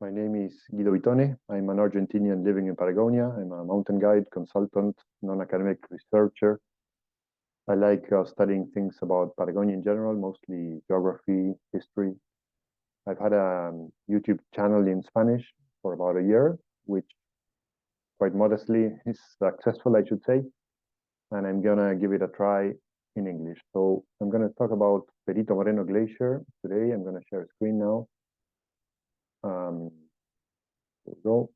My name is Guido Vitone. I'm an Argentinian living in Patagonia. I'm a mountain guide, consultant, non-academic researcher. I like studying things about Patagonia in general, mostly geography, history. I've had a YouTube channel in Spanish for about a year, which quite modestly is successful, I should say. And I'm gonna give it a try in English. So I'm gonna talk about Perito Moreno Glacier today. I'm gonna share a screen now. There we go.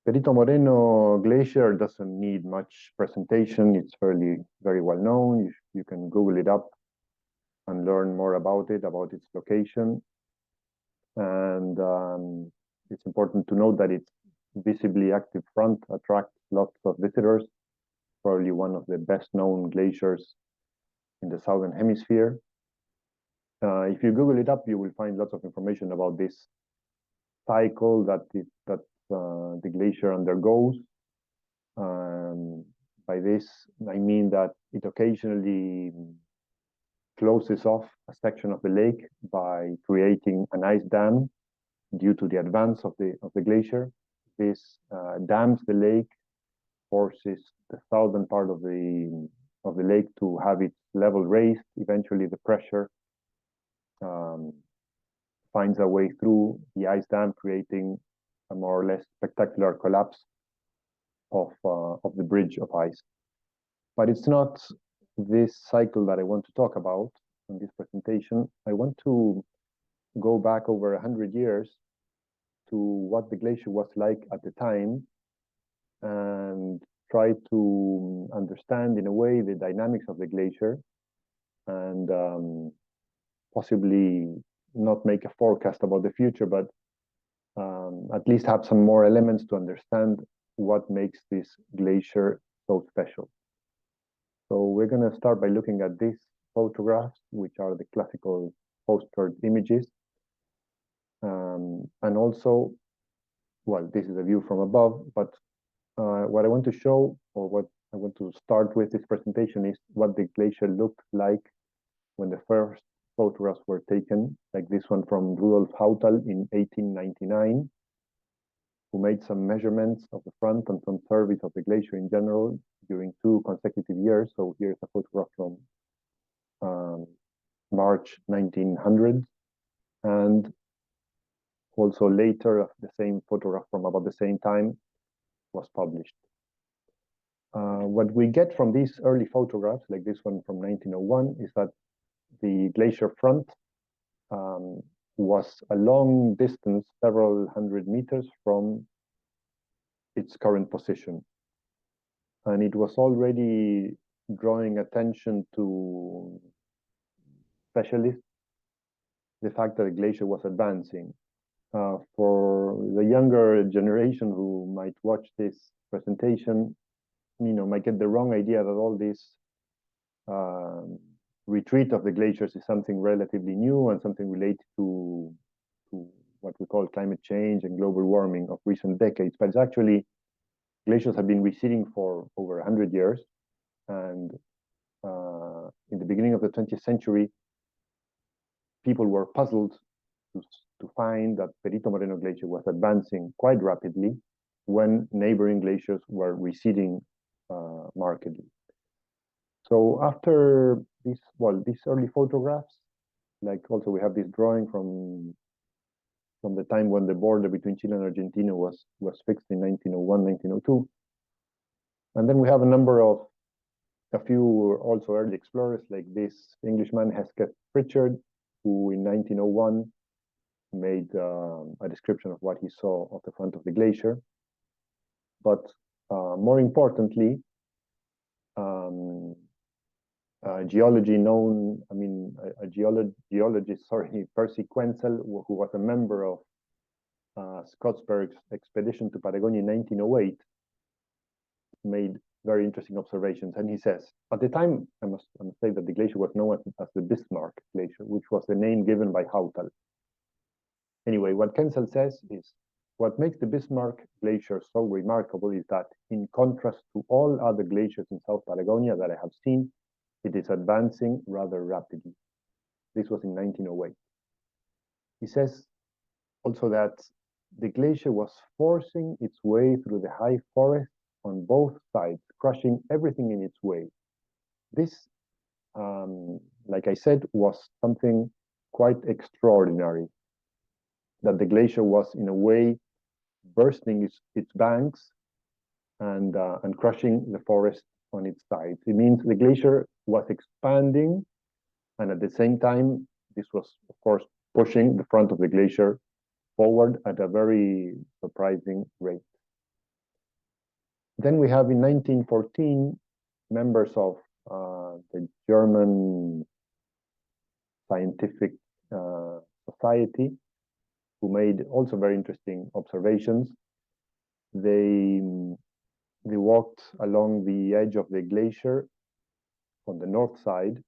Perito Moreno Glacier doesn't need much presentation. It's very well known. You can Google it up and learn more about it, about its location. And it's important to note that its visibly active front attracts lots of visitors. Probably one of the best known glaciers in the Southern Hemisphere. If you Google it up, you will find lots of information about this cycle that the glacier undergoes. By this, I mean that it occasionally closes off a section of the lake by creating an ice dam due to the advance of the glacier. This dams the lake, forces the southern part of the lake to have its level raised. Eventually, the pressure finds a way through the ice dam, creating a more or less spectacular collapse of the bridge of ice. But it's not this cycle that I want to talk about in this presentation. I want to go back over 100 years to what the glacier was like at the time and try to understand in a way the dynamics of the glacier and possibly not make a forecast about the future, but at least have some more elements to understand what makes this glacier so special. So we're going to start by looking at these photographs, which are the classical postcard images. And also, well, this is a view from above, but what I want to show, or what I want to start with this presentation, is what the glacier looked like when the first photographs were taken, like this one from Rudolf Hautal in 1899, who made some measurements of the front and some surveys of the glacier in general during 2 consecutive years. So here's a photograph from March 1900, and also later the same photograph from about the same time was published. What we get from these early photographs, like this one from 1901, is that the glacier front was a long distance, several hundred meters from its current position. And it was already drawing attention to specialists, the fact that the glacier was advancing. For the younger generation who might watch this presentation, might get the wrong idea that all this retreat of the glaciers is something relatively new and something related to what we call climate change and global warming of recent decades. But it's actually, glaciers have been receding for over 100 years. And in the beginning of the 20th century, people were puzzled to find that Perito Moreno Glacier was advancing quite rapidly when neighboring glaciers were receding markedly. So after these early photographs, like also we have this drawing from the time when the border between Chile and Argentina was fixed in 1901, 1902. And then we have a few also early explorers, like this Englishman, Hesketh Pritchard, who in 1901 made a description of what he saw of the front of the glacier. But more importantly, geologist, Percy Quenzel, who was a member of Scott's expedition to Patagonia in 1908, made very interesting observations. And he says, at the time, I must say that the glacier was known as the Bismarck Glacier, which was the name given by Hautal. Anyway, what Quenzel says is, what makes the Bismarck Glacier so remarkable is that, in contrast to all other glaciers in South Patagonia that I have seen, it is advancing rather rapidly. This was in 1908. He says, also that the glacier was forcing its way through the high forest on both sides, crushing everything in its way. This, like I said, was something quite extraordinary, that the glacier was in a way bursting its banks and crushing the forest on its sides. It means the glacier was expanding, and at the same time, this was, of course, pushing the front of the glacier forward at a very surprising rate. Then we have in 1914 members of the German Scientific Society who made also very interesting observations. They walked along the edge of the glacier on the north side,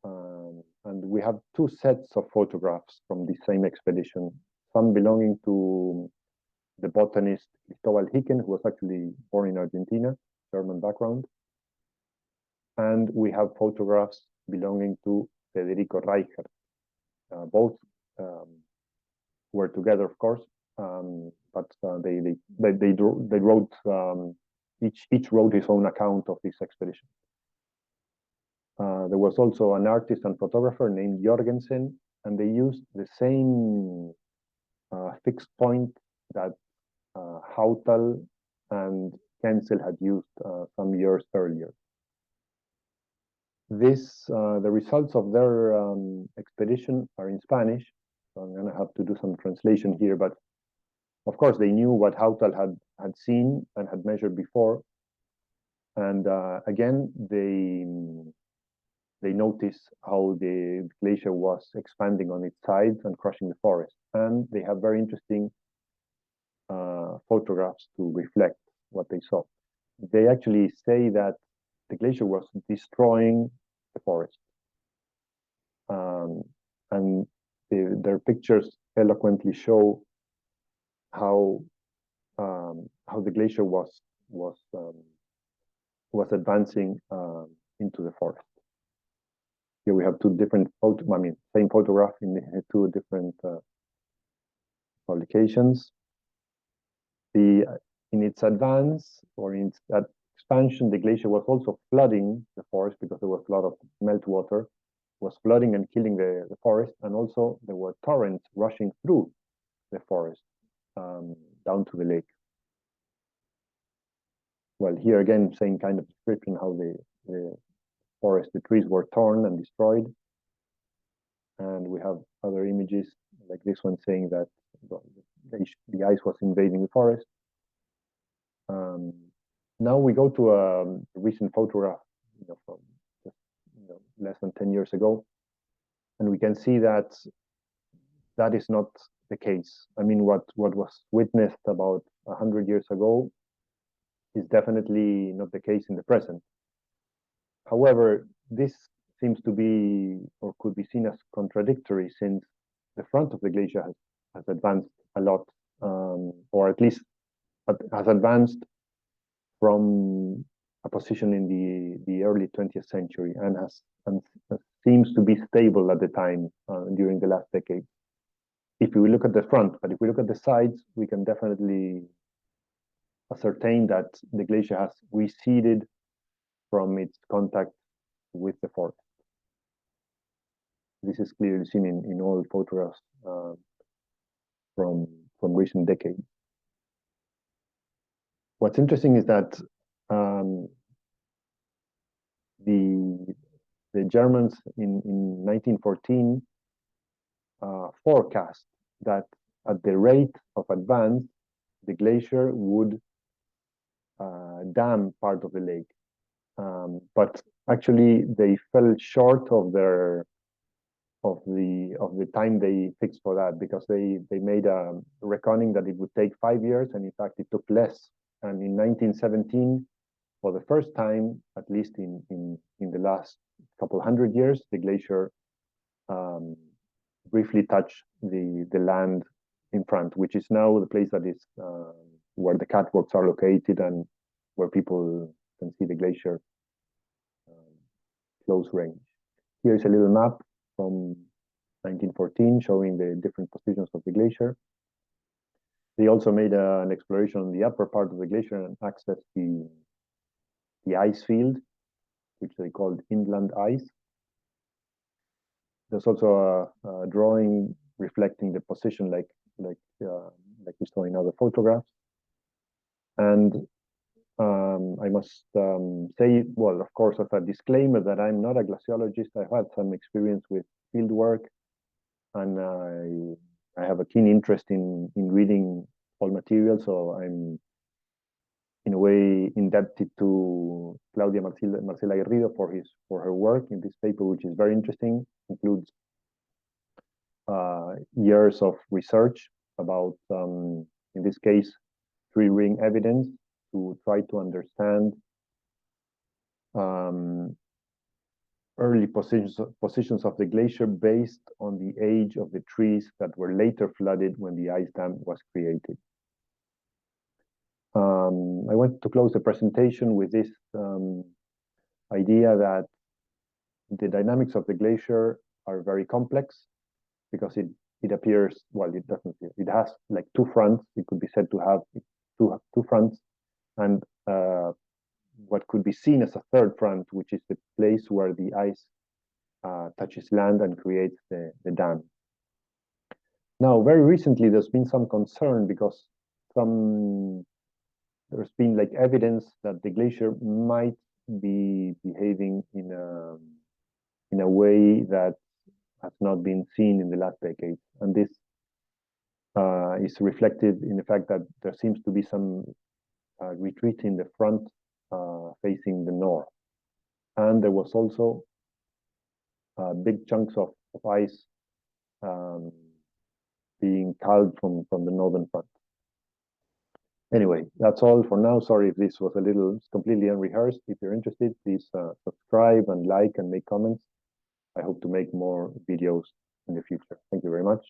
and we have two sets of photographs from the same expedition, some belonging to the botanist Cristóbal Hicken, who was actually born in Argentina, German background. And we have photographs belonging to Federico Reichert. Both were together, of course, but they wrote, each wrote his own account of this expedition. There was also an artist and photographer named Jorgensen, and they used the same fixed point that Hautal and Kensel had used some years earlier. The results of their expedition are in Spanish, so I'm going to have to do some translation here, but of course they knew what Hautal had seen and had measured before, and again they noticed how the glacier was expanding on its sides and crushing the forest, and they have very interesting photographs to reflect what they saw. They actually say that the glacier was destroying the forest, and their pictures eloquently show how the glacier was advancing into the forest. Here we have two different same photograph in two different publications. In its advance, or in that expansion, the glacier was also flooding the forest because there was a lot of meltwater, was flooding and killing the forest, and also there were torrents rushing through the forest down to the lake. Well, here again, same kind of description, how the forest, the trees were torn and destroyed. And we have other images like this one saying that the ice was invading the forest. Now we go to a recent photograph, from just less than 10 years ago, and we can see that that is not the case. I mean, what was witnessed about 100 years ago is definitely not the case in the present. However, this seems to be, or could be seen as contradictory, since the front of the glacier has advanced a lot, or at least has advanced from a position in the early 20th century and seems to be stable at the time during the last decade. If we look at the front, but if we look at the sides, we can definitely ascertain that the glacier has receded from its contact with the forest. This is clearly seen in all photographs from recent decades. What's interesting is that the Germans in 1914 forecast that at the rate of advance, the glacier would dam part of the lake. But actually, they fell short of the time they fixed for that, because they made a reckoning that it would take 5 years, and in fact it took less. And in 1917, for the first time, at least in the last couple hundred years, the glacier briefly touched the land in front, which is now the place that is where the catwalks are located and where people can see the glacier close range. Here is a little map from 1914, showing the different positions of the glacier. They also made an exploration on the upper part of the glacier and accessed the ice field, which they called inland ice. There's also a drawing reflecting the position like we saw in other photographs. And I must say, well, of course, as a disclaimer, that I'm not a glaciologist. I've had some experience with field work, and I have a keen interest in reading all material. So I'm, in a way, indebted to Claudia Marcela Garrido for her work in this paper, which is very interesting. Includes years of research about, in this case, tree-ring evidence to try to understand early positions of the glacier based on the age of the trees that were later flooded when the ice dam was created. I want to close the presentation with this idea that the dynamics of the glacier are very complex, because it appears, well, it doesn't, it has like two fronts. It could be said to have two fronts, and what could be seen as a third front, which is the place where the ice touches land and creates the dam. Now, very recently, there's been some concern because there's been like evidence that the glacier might be behaving in a way that has not been seen in the last decade, and this is reflected in the fact that there seems to be some retreat in the front facing the north, and there was also big chunks of ice being calved from the northern front. Anyway, that's all for now. Sorry if this was a little completely unrehearsed. If you're interested, please subscribe and like and make comments. I hope to make more videos in the future. Thank you very much.